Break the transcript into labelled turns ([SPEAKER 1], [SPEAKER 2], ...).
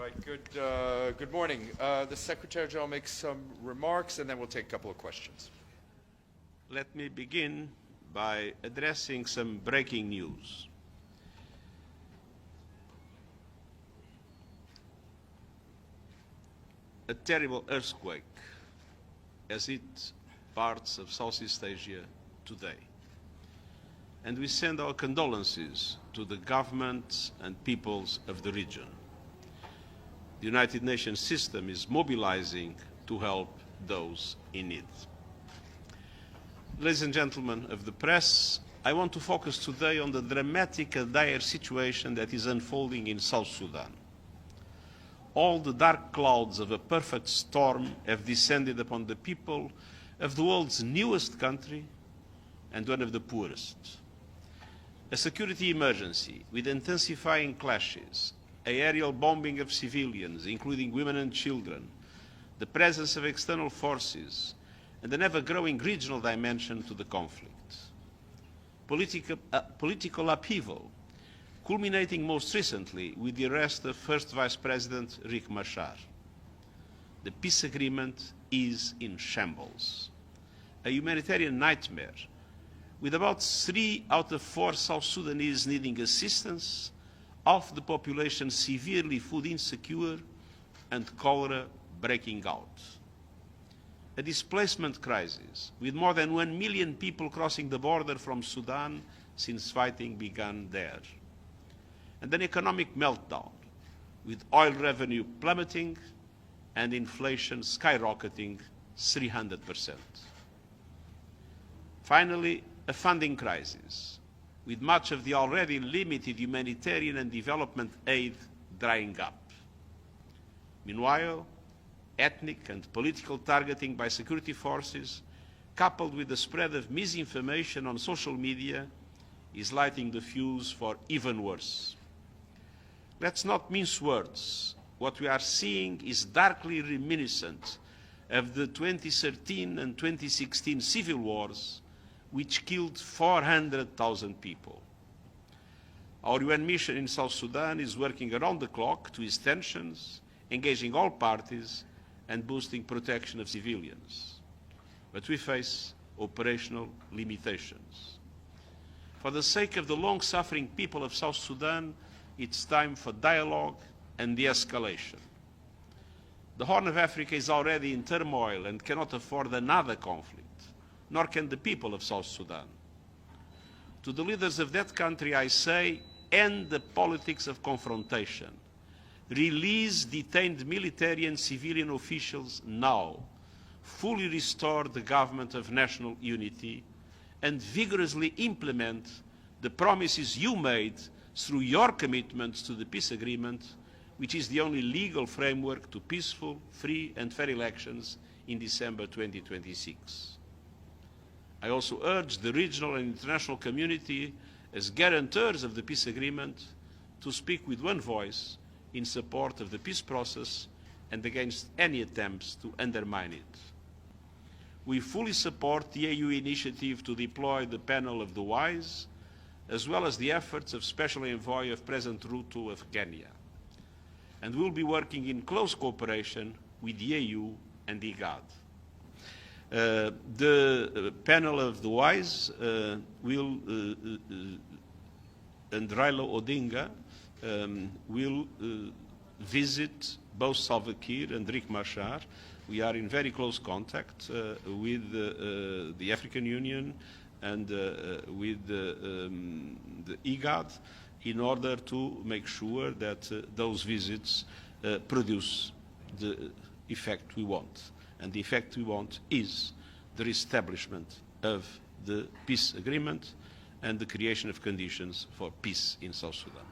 [SPEAKER 1] right, good morning. The Secretary General makes some remarks, and then we'll take a couple of questions.
[SPEAKER 2] Let me begin by addressing some breaking news. A terrible earthquake has hit parts of Southeast Asia today. And we send our condolences to the governments and peoples of the region. The United Nations system is mobilizing to help those in need. Ladies and gentlemen of the press, I want to focus today on the dramatic and dire situation that is unfolding in South Sudan. All the dark clouds of a perfect storm have descended upon the people of the world's newest country and one of the poorest. A security emergency with intensifying clashes, aerial bombing of civilians, including women and children, the presence of external forces, and an ever-growing regional dimension to the conflict. Political upheaval, culminating most recently with the arrest of First Vice President Riek Machar. The peace agreement is in shambles. A humanitarian nightmare, with about 3 out of 4 South Sudanese needing assistance, half the population severely food insecure, and cholera breaking out. A displacement crisis, with more than 1 million people crossing the border from Sudan since fighting began there. And an economic meltdown, with oil revenue plummeting and inflation skyrocketing 300%. Finally, a funding crisis, with much of the already limited humanitarian and development aid drying up. Meanwhile, ethnic and political targeting by security forces, coupled with the spread of misinformation on social media, is lighting the fuse for even worse. Let's not mince words. What we are seeing is darkly reminiscent of the 2013 and 2016 civil wars, which killed 400,000 people. Our UN mission in South Sudan is working around the clock to ease tensions, engaging all parties, and boosting protection of civilians. But we face operational limitations. For the sake of the long-suffering people of South Sudan, it's time for dialogue and de-escalation. The Horn of Africa is already in turmoil and cannot afford another conflict, nor can the people of South Sudan. To the leaders of that country, I say, end the politics of confrontation. Release detained military and civilian officials now. Fully restore the government of national unity and vigorously implement the promises you made through your commitments to the peace agreement, which is the only legal framework to peaceful, free and fair elections in December 2026. I also urge the regional and international community as guarantors of the peace agreement to speak with one voice in support of the peace process and against any attempts to undermine it. We fully support the AU initiative to deploy the panel of the wise, as well as the efforts of Special Envoy of President Ruto of Kenya. And we'll be working in close cooperation with the AU and the IGAD. The panel of the wise will, and Raila Odinga, will visit both Salva Kiir and Riek Machar. We are in very close contact with the African Union and with the IGAD in order to make sure that those visits produce the effect we want. And the effect we want is the reestablishment of the peace agreement and the creation of conditions for peace in South Sudan.